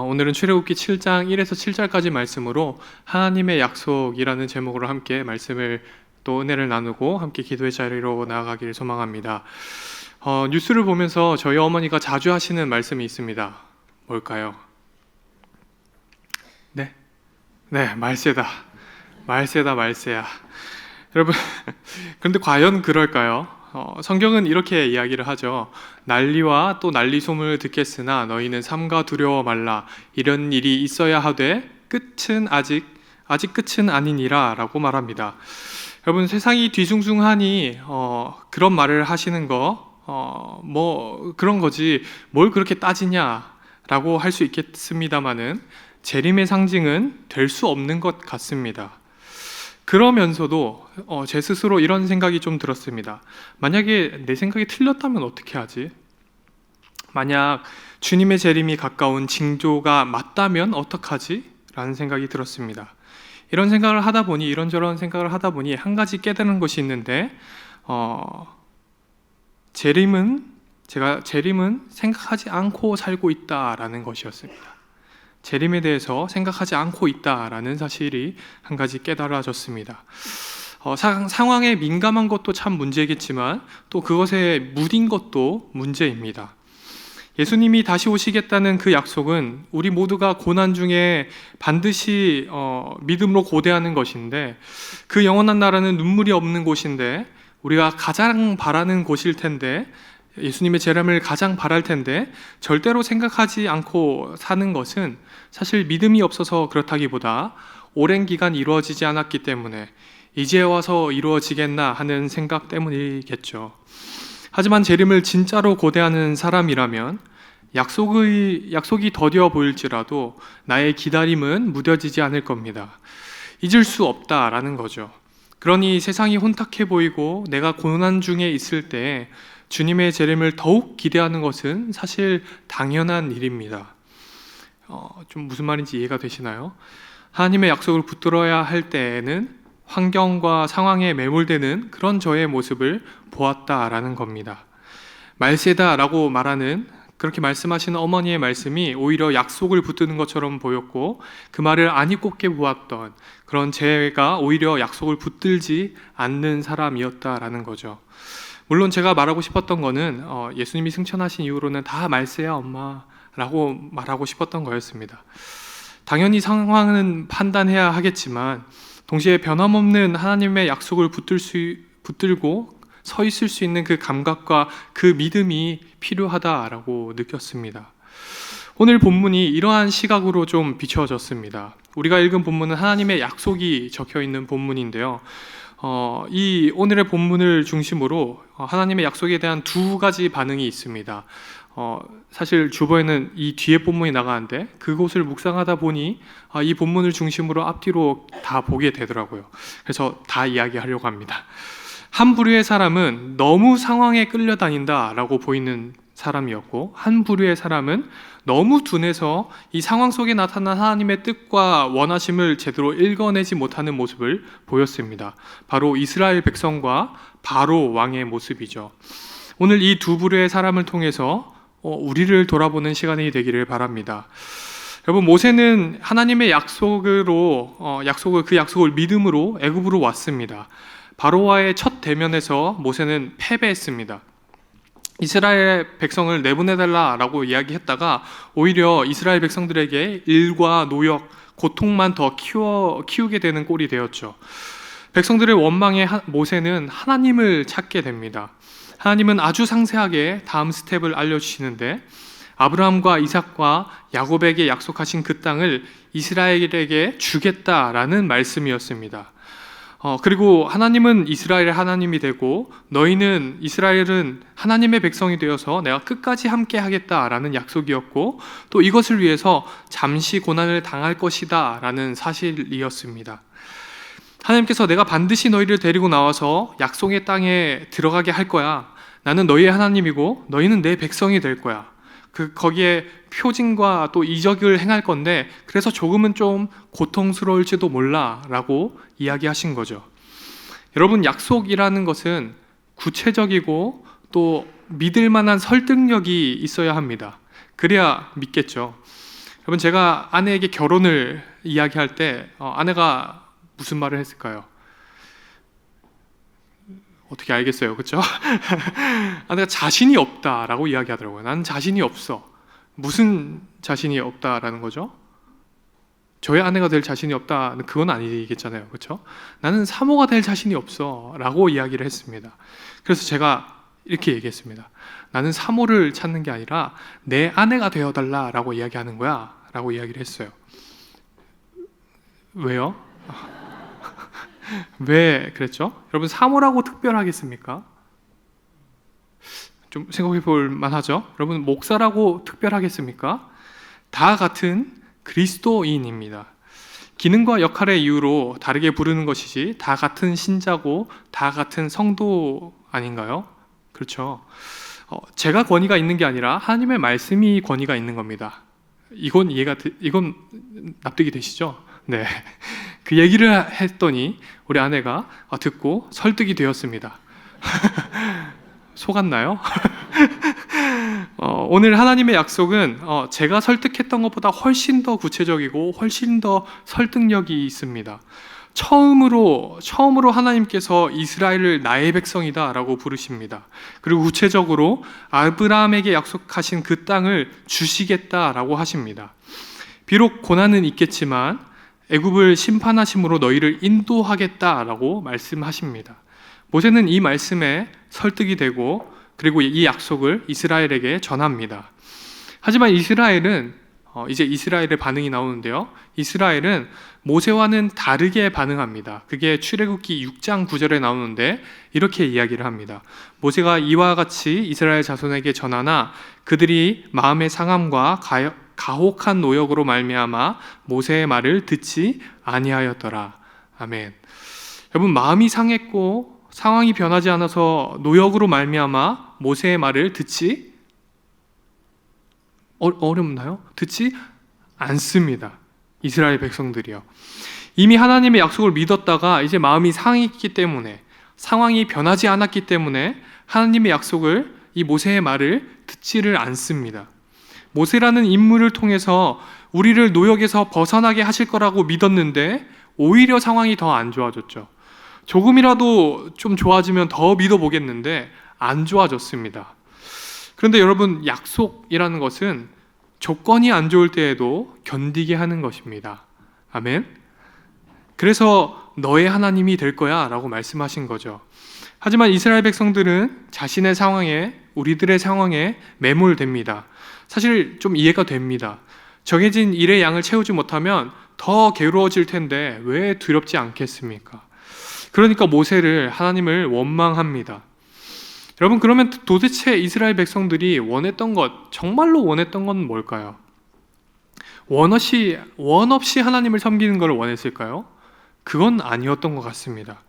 오늘은 출애굽기 7장 1에서 7절까지 말씀으로 하나님의 약속이라는 제목으로 함께 말씀을 또 은혜를 나누고 함께 기도의 자리로 나아가기를 소망합니다. 뉴스를 보면서 저희 어머니가 자주 하시는 말씀이 있습니다. 뭘까요? 네, 말세다. 말세야. 여러분, 그런데 과연 그럴까요? 성경은 이렇게 이야기를 하죠. 난리와 또 난리 소문을 듣겠으나 너희는 삼가 두려워 말라. 이런 일이 있어야 하되 끝은 아직 끝은 아니니라 라고 말합니다. 여러분, 세상이 뒤숭숭하니 그런 말을 하시는 거 뭐 그런 거지 뭘 그렇게 따지냐 라고 할 수 있겠습니다마는 재림의 상징은 될 수 없는 것 같습니다. 그러면서도 제 스스로 이런 생각이 좀 들었습니다. 만약에 내 생각이 틀렸다면 어떻게 하지? 만약 주님의 재림이 가까운 징조가 맞다면 어떡하지? 라는 생각이 들었습니다. 이런저런 생각을 하다 보니 한 가지 깨달은 것이 있는데 재림은 생각하지 않고 살고 있다라는 것이었습니다. 재림에 대해서 생각하지 않고 있다라는 사실이 한 가지 깨달아졌습니다. 상황에 민감한 것도 참 문제겠지만 또 그것에 무딘 것도 문제입니다. 예수님이 다시 오시겠다는 그 약속은 우리 모두가 고난 중에 반드시 믿음으로 고대하는 것인데, 그 영원한 나라는 눈물이 없는 곳인데 우리가 가장 바라는 곳일 텐데, 예수님의 재림을 가장 바랄 텐데 절대로 생각하지 않고 사는 것은 사실 믿음이 없어서 그렇다기보다 오랜 기간 이루어지지 않았기 때문에 이제 와서 이루어지겠나 하는 생각 때문이겠죠. 하지만 재림을 진짜로 고대하는 사람이라면 약속이 더디어 보일지라도 나의 기다림은 무뎌지지 않을 겁니다. 잊을 수 없다라는 거죠. 그러니 세상이 혼탁해 보이고 내가 고난 중에 있을 때 주님의 재림을 더욱 기대하는 것은 사실 당연한 일입니다. 좀 무슨 말인지 이해가 되시나요? 하나님의 약속을 붙들어야 할 때에는 환경과 상황에 매몰되는 그런 저의 모습을 보았다라는 겁니다. 말세다라고 그렇게 말씀하시는 어머니의 말씀이 오히려 약속을 붙드는 것처럼 보였고, 그 말을 안이 꼽게 보았던 그런 제가 오히려 약속을 붙들지 않는 사람이었다라는 거죠. 물론 제가 말하고 싶었던 거는 예수님이 승천하신 이후로는 다 말세야 엄마 라고 말하고 싶었던 거였습니다. 당연히 상황은 판단해야 하겠지만 동시에 변함없는 하나님의 약속을 붙들고 서 있을 수 있는 그 감각과 그 믿음이 필요하다라고 느꼈습니다. 오늘 본문이 이러한 시각으로 좀 비춰졌습니다. 우리가 읽은 본문은 하나님의 약속이 적혀 있는 본문인데요. 이 오늘의 본문을 중심으로 하나님의 약속에 대한 두 가지 반응이 있습니다. 사실 주보에는 이 뒤에 본문이 나가는데 그곳을 묵상하다 보니 이 본문을 중심으로 앞뒤로 다 보게 되더라고요. 그래서 다 이야기하려고 합니다. 한 부류의 사람은 너무 상황에 끌려다닌다라고 보이는 사람이었고, 한 부류의 사람은 너무 둔해서 이 상황 속에 나타난 하나님의 뜻과 원하심을 제대로 읽어내지 못하는 모습을 보였습니다. 바로 이스라엘 백성과 바로 왕의 모습이죠. 오늘 이 두 부류의 사람을 통해서 우리를 돌아보는 시간이 되기를 바랍니다. 여러분, 모세는 하나님의 약속을 믿음으로 애굽으로 왔습니다. 바로와의 첫 대면에서 모세는 패배했습니다. 이스라엘 백성을 내보내달라라고 이야기했다가 오히려 이스라엘 백성들에게 일과 노역, 고통만 더 키우게 되는 꼴이 되었죠. 백성들의 원망에 모세는 하나님을 찾게 됩니다. 하나님은 아주 상세하게 다음 스텝을 알려주시는데, 아브라함과 이삭과 야곱에게 약속하신 그 땅을 이스라엘에게 주겠다라는 말씀이었습니다. 그리고 하나님은 이스라엘의 하나님이 되고 이스라엘은 하나님의 백성이 되어서 내가 끝까지 함께 하겠다라는 약속이었고, 또 이것을 위해서 잠시 고난을 당할 것이다 라는 사실이었습니다. 하나님께서 내가 반드시 너희를 데리고 나와서 약속의 땅에 들어가게 할 거야. 나는 너희의 하나님이고 너희는 내 백성이 될 거야. 거기에 표징과 또 이적을 행할 건데 그래서 조금은 좀 고통스러울지도 몰라 라고 이야기하신 거죠. 여러분, 약속이라는 것은 구체적이고 또 믿을 만한 설득력이 있어야 합니다. 그래야 믿겠죠. 여러분, 제가 아내에게 결혼을 이야기할 때 아내가 무슨 말을 했을까요? 어떻게 알겠어요, 그렇죠? 아내가 자신이 없다라고 이야기하더라고요. 나는 자신이 없어. 무슨 자신이 없다라는 거죠? 저의 아내가 될 자신이 없다는 그건 아니겠잖아요, 그렇죠? 나는 사모가 될 자신이 없어라고 이야기를 했습니다. 그래서 제가 이렇게 얘기했습니다. 나는 사모를 찾는 게 아니라 내 아내가 되어달라라고 이야기하는 거야 라고 이야기를 했어요. 왜요? 왜 그랬죠? 여러분, 사모라고 특별하겠습니까? 좀 생각해 볼 만하죠? 여러분, 목사라고 특별하겠습니까? 다 같은 그리스도인입니다. 기능과 역할의 이유로 다르게 부르는 것이지 다 같은 신자고 다 같은 성도 아닌가요? 그렇죠. 제가 권위가 있는 게 아니라 하나님의 말씀이 권위가 있는 겁니다. 이건 납득이 되시죠? 네. 그 얘기를 했더니 우리 아내가 듣고 설득이 되었습니다. 속았나요? 오늘 하나님의 약속은 제가 설득했던 것보다 훨씬 더 구체적이고 훨씬 더 설득력이 있습니다. 처음으로 하나님께서 이스라엘을 나의 백성이다 라고 부르십니다. 그리고 구체적으로 아브라함에게 약속하신 그 땅을 주시겠다라고 하십니다. 비록 고난은 있겠지만 애굽을 심판하심으로 너희를 인도하겠다라고 말씀하십니다. 모세는 이 말씀에 설득이 되고 그리고 이 약속을 이스라엘에게 전합니다. 하지만 이스라엘은 이제 이스라엘의 반응이 나오는데요. 이스라엘은 모세와는 다르게 반응합니다. 그게 출애굽기 6장 9절에 나오는데 이렇게 이야기를 합니다. 모세가 이와 같이 이스라엘 자손에게 전하나 그들이 마음의 상함과 가혹한 노역으로 말미암아 모세의 말을 듣지 아니하였더라. 아멘. 여러분, 마음이 상했고 상황이 변하지 않아서 노역으로 말미암아 모세의 말을 듣지 어렵나요? 듣지 않습니다. 이스라엘 백성들이요. 이미 하나님의 약속을 믿었다가 이제 마음이 상했기 때문에, 상황이 변하지 않았기 때문에 하나님의 약속을, 이 모세의 말을 듣지를 않습니다. 모세라는 인물을 통해서 우리를 노역에서 벗어나게 하실 거라고 믿었는데 오히려 상황이 더 안 좋아졌죠. 조금이라도 좀 좋아지면 더 믿어보겠는데 안 좋아졌습니다. 그런데 여러분, 약속이라는 것은 조건이 안 좋을 때에도 견디게 하는 것입니다. 아멘. 그래서 너의 하나님이 될 거야 라고 말씀하신 거죠. 하지만 이스라엘 백성들은 자신의 상황에, 우리들의 상황에 매몰됩니다. 사실 좀 이해가 됩니다. 정해진 일의 양을 채우지 못하면 더 괴로워질 텐데 왜 두렵지 않겠습니까? 그러니까 모세를, 하나님을 원망합니다. 여러분, 그러면 도대체 이스라엘 백성들이 원했던 것, 정말로 원했던 건 뭘까요? 원 없이 하나님을 섬기는 걸 원했을까요? 그건 아니었던 것 같습니다.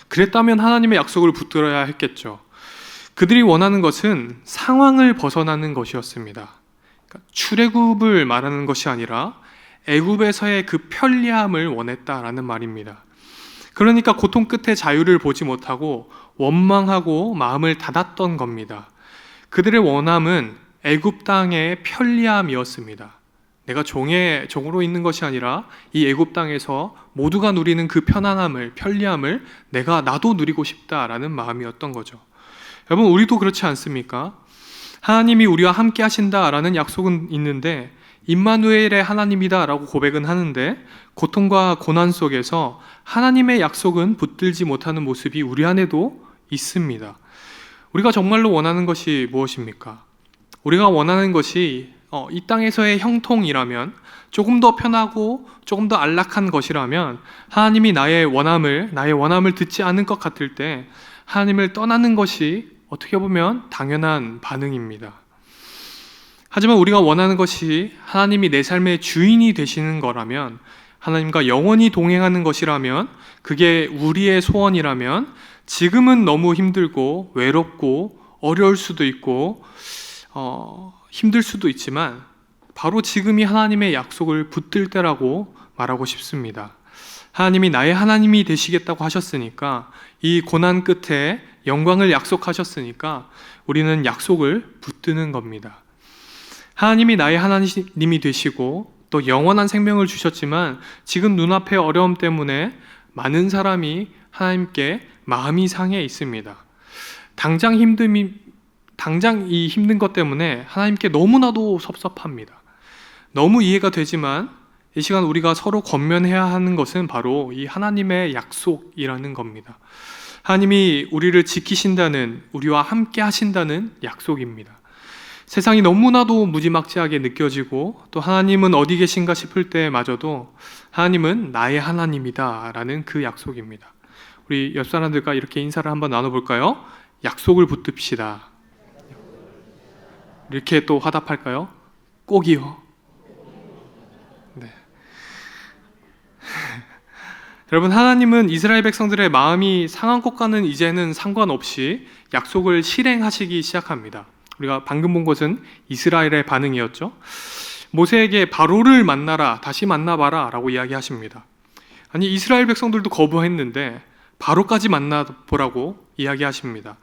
그랬다면 하나님의 약속을 붙들어야 했겠죠. 그들이 원하는 것은 상황을 벗어나는 것이었습니다. 그러니까 출애굽을 말하는 것이 아니라 애굽에서의 그 편리함을 원했다라는 말입니다. 그러니까 고통 끝에 자유를 보지 못하고 원망하고 마음을 닫았던 겁니다. 그들의 원함은 애굽 땅의 편리함이었습니다. 내가 종으로 있는 것이 아니라 이 애굽 땅에서 모두가 누리는 그 편리함을 나도 누리고 싶다라는 마음이었던 거죠. 여러분, 우리도 그렇지 않습니까? 하나님이 우리와 함께 하신다라는 약속은 있는데, 임마누엘의 하나님이다라고 고백은 하는데, 고통과 고난 속에서 하나님의 약속은 붙들지 못하는 모습이 우리 안에도 있습니다. 우리가 정말로 원하는 것이 무엇입니까? 우리가 원하는 것이 이 땅에서의 형통이라면, 조금 더 편하고 조금 더 안락한 것이라면, 하나님이 나의 원함을 듣지 않을 것 같을 때 하나님을 떠나는 것이 어떻게 보면 당연한 반응입니다. 하지만 우리가 원하는 것이 하나님이 내 삶의 주인이 되시는 거라면, 하나님과 영원히 동행하는 것이라면, 그게 우리의 소원이라면, 지금은 너무 힘들고 외롭고 어려울 수도 있고 힘들 수도 있지만 바로 지금이 하나님의 약속을 붙들 때라고 말하고 싶습니다. 하나님이 나의 하나님이 되시겠다고 하셨으니까, 이 고난 끝에 영광을 약속하셨으니까 우리는 약속을 붙드는 겁니다. 하나님이 나의 하나님이 되시고 또 영원한 생명을 주셨지만 지금 눈앞의 어려움 때문에 많은 사람이 하나님께 마음이 상해 있습니다. 당장 이 힘든 것 때문에 하나님께 너무나도 섭섭합니다. 너무 이해가 되지만 이 시간 우리가 서로 권면해야 하는 것은 바로 이 하나님의 약속이라는 겁니다. 하나님이 우리를 지키신다는, 우리와 함께 하신다는 약속입니다. 세상이 너무나도 무지막지하게 느껴지고 또 하나님은 어디 계신가 싶을 때마저도 하나님은 나의 하나님이다 라는 그 약속입니다. 우리 옆 사람들과 이렇게 인사를 한번 나눠볼까요? 약속을 붙듭시다. 이렇게 또 화답할까요? 꼭이요. 네. 여러분, 하나님은 이스라엘 백성들의 마음이 상한 것과는 이제는 상관없이 약속을 실행하시기 시작합니다. 우리가 방금 본 것은 이스라엘의 반응이었죠. 모세에게 바로를 만나라, 다시 만나봐라 라고 이야기하십니다. 아니, 이스라엘 백성들도 거부했는데 바로까지 만나보라고 이야기하십니다.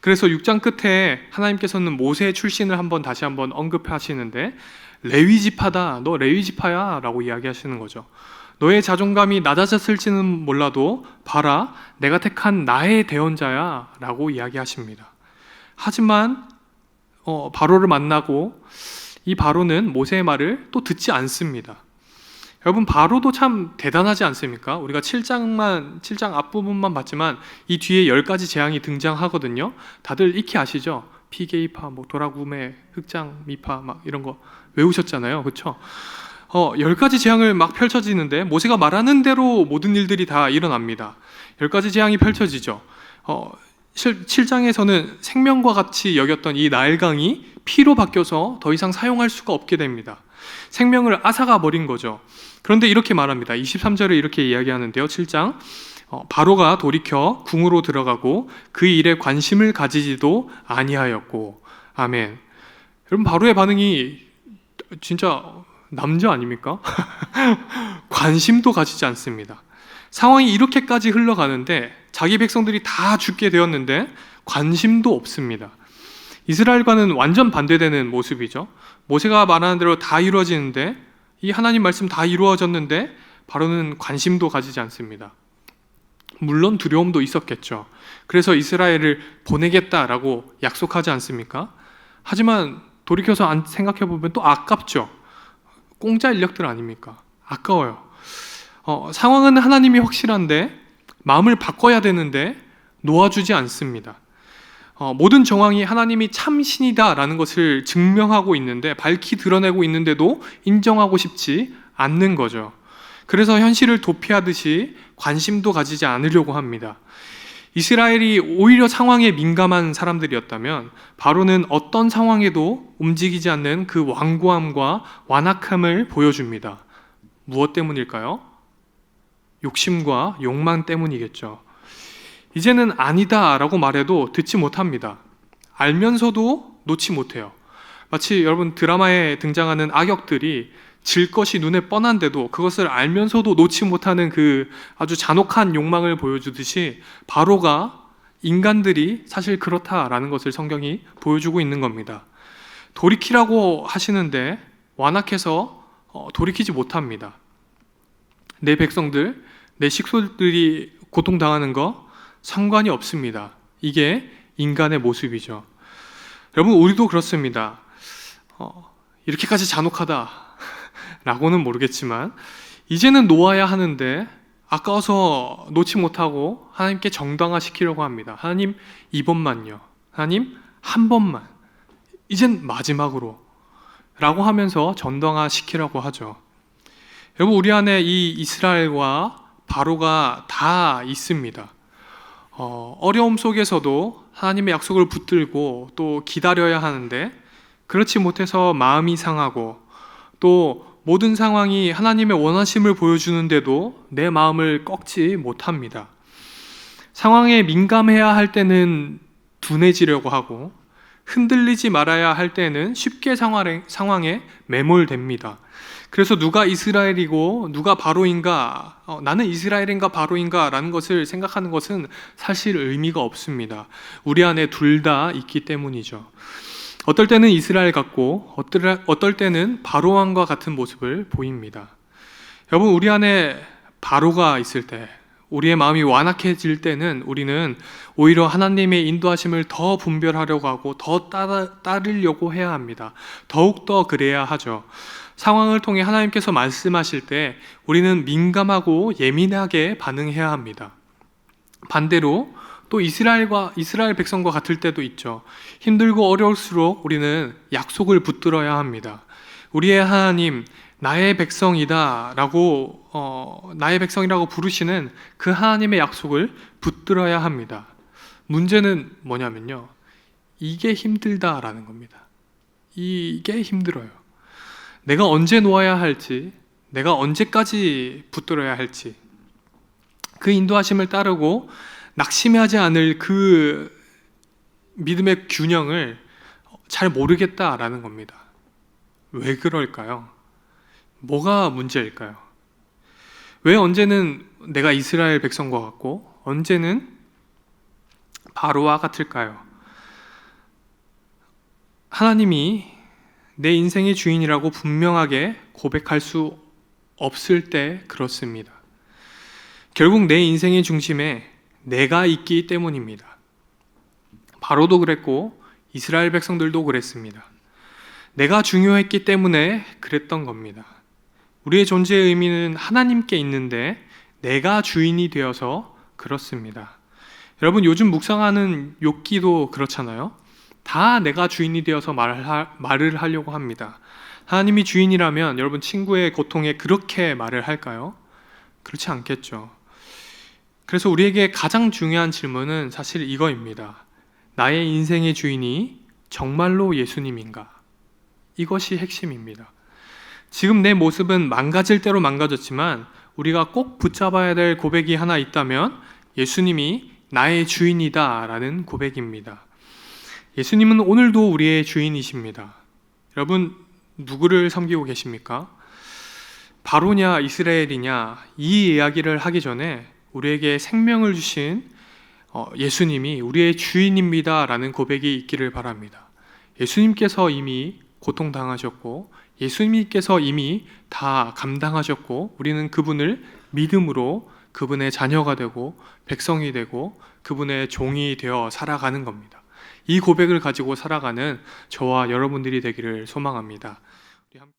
그래서 6장 끝에 하나님께서는 모세의 출신을 다시 한번 언급하시는데 레위 지파다, 너 레위 지파야 라고 이야기하시는 거죠. 너의 자존감이 낮아졌을지는 몰라도 봐라, 내가 택한 나의 대언자야 라고 이야기하십니다. 하지만 바로를 만나고 이 바로는 모세의 말을 또 듣지 않습니다. 여러분, 바로도 참 대단하지 않습니까? 우리가 7장 앞부분만 봤지만 이 뒤에 10가지 재앙이 등장하거든요. 다들 익히 아시죠? 피게이파, 도라구메, 흑장, 미파 막 이런 거 외우셨잖아요. 그렇죠? 10가지 재앙을 막 펼쳐지는데 모세가 말하는 대로 모든 일들이 다 일어납니다. 10가지 재앙이 펼쳐지죠. 7장에서는 생명과 같이 여겼던 이 나일강이 피로 바뀌어서 더 이상 사용할 수가 없게 됩니다. 생명을 앗아가 버린 거죠. 그런데 이렇게 말합니다. 23절에 이렇게 이야기하는데요. 7장 바로가 돌이켜 궁으로 들어가고 그 일에 관심을 가지지도 아니하였고. 아멘. 여러분, 바로의 반응이 진짜 남자 아닙니까? 관심도 가지지 않습니다. 상황이 이렇게까지 흘러가는데 자기 백성들이 다 죽게 되었는데 관심도 없습니다. 이스라엘과는 완전 반대되는 모습이죠. 모세가 말하는 대로 다 이루어지는데, 이 하나님 말씀 다 이루어졌는데 바로는 관심도 가지지 않습니다. 물론 두려움도 있었겠죠. 그래서 이스라엘을 보내겠다라고 약속하지 않습니까? 하지만 돌이켜서 생각해보면 또 아깝죠. 공짜 인력들 아닙니까? 아까워요. 상황은 하나님이 확실한데 마음을 바꿔야 되는데 놓아주지 않습니다. 모든 정황이 하나님이 참신이다라는 것을 증명하고 있는데, 밝히 드러내고 있는데도 인정하고 싶지 않는 거죠. 그래서 현실을 도피하듯이 관심도 가지지 않으려고 합니다. 이스라엘이 오히려 상황에 민감한 사람들이었다면 바로는 어떤 상황에도 움직이지 않는 그 완고함과 완악함을 보여줍니다. 무엇 때문일까요? 욕심과 욕망 때문이겠죠. 이제는 아니다 라고 말해도 듣지 못합니다. 알면서도 놓지 못해요. 마치 여러분 드라마에 등장하는 악역들이 질 것이 눈에 뻔한데도 그것을 알면서도 놓지 못하는 그 아주 잔혹한 욕망을 보여주듯이 바로가 인간들이 사실 그렇다라는 것을 성경이 보여주고 있는 겁니다. 돌이키라고 하시는데 완악해서 돌이키지 못합니다. 내 백성들, 내 식솔들이 고통당하는 거 상관이 없습니다. 이게 인간의 모습이죠. 여러분, 우리도 그렇습니다. 이렇게까지 잔혹하다 라고는 모르겠지만 이제는 놓아야 하는데 아까워서 놓지 못하고 하나님께 정당화시키려고 합니다. 하나님, 이번만요. 하나님, 한 번만. 이젠 마지막으로 라고 하면서 정당화시키려고 하죠. 여러분, 우리 안에 이 이스라엘과 바로가 다 있습니다. 어려움 속에서도 하나님의 약속을 붙들고 또 기다려야 하는데 그렇지 못해서 마음이 상하고, 또 모든 상황이 하나님의 원하심을 보여주는데도 내 마음을 꺾지 못합니다. 상황에 민감해야 할 때는 둔해지려고 하고, 흔들리지 말아야 할 때는 쉽게 상황에 매몰됩니다. 그래서 누가 이스라엘이고 누가 바로인가, 나는 이스라엘인가 바로인가 라는 것을 생각하는 것은 사실 의미가 없습니다. 우리 안에 둘 다 있기 때문이죠. 어떨 때는 이스라엘 같고 어떨 때는 바로 왕과 같은 모습을 보입니다. 여러분, 우리 안에 바로가 있을 때, 우리의 마음이 완악해질 때는 우리는 오히려 하나님의 인도하심을 더 분별하려고 하고 더 따르려고 해야 합니다. 더욱더 그래야 하죠. 상황을 통해 하나님께서 말씀하실 때 우리는 민감하고 예민하게 반응해야 합니다. 반대로 또 이스라엘 백성과 같을 때도 있죠. 힘들고 어려울수록 우리는 약속을 붙들어야 합니다. 우리의 하나님, 나의 백성이다라고 나의 백성이라고 부르시는 그 하나님의 약속을 붙들어야 합니다. 문제는 뭐냐면요, 이게 힘들다라는 겁니다. 이게 힘들어요. 내가 언제 놓아야 할지, 내가 언제까지 붙들어야 할지, 그 인도하심을 따르고 낙심하지 않을 그 믿음의 균형을 잘 모르겠다라는 겁니다. 왜 그럴까요? 뭐가 문제일까요? 왜 언제는 내가 이스라엘 백성과 같고 언제는 바로와 같을까요? 하나님이 내 인생의 주인이라고 분명하게 고백할 수 없을 때 그렇습니다. 결국 내 인생의 중심에 내가 있기 때문입니다. 바로도 그랬고 이스라엘 백성들도 그랬습니다. 내가 중요했기 때문에 그랬던 겁니다. 우리의 존재의 의미는 하나님께 있는데 내가 주인이 되어서 그렇습니다. 여러분, 요즘 묵상하는 욥기도 그렇잖아요. 다 내가 주인이 되어서 말을 하려고 합니다. 하나님이 주인이라면 여러분, 친구의 고통에 그렇게 말을 할까요? 그렇지 않겠죠. 그래서 우리에게 가장 중요한 질문은 사실 이거입니다. 나의 인생의 주인이 정말로 예수님인가? 이것이 핵심입니다. 지금 내 모습은 망가질 대로 망가졌지만 우리가 꼭 붙잡아야 될 고백이 하나 있다면 예수님이 나의 주인이다 라는 고백입니다. 예수님은 오늘도 우리의 주인이십니다. 여러분, 누구를 섬기고 계십니까? 바로냐 이스라엘이냐, 이 이야기를 하기 전에 우리에게 생명을 주신 예수님이 우리의 주인입니다 라는 고백이 있기를 바랍니다. 예수님께서 이미 고통당하셨고 예수님께서 이미 다 감당하셨고 우리는 그분을 믿음으로 그분의 자녀가 되고 백성이 되고 그분의 종이 되어 살아가는 겁니다. 이 고백을 가지고 살아가는 저와 여러분들이 되기를 소망합니다. 우리 함께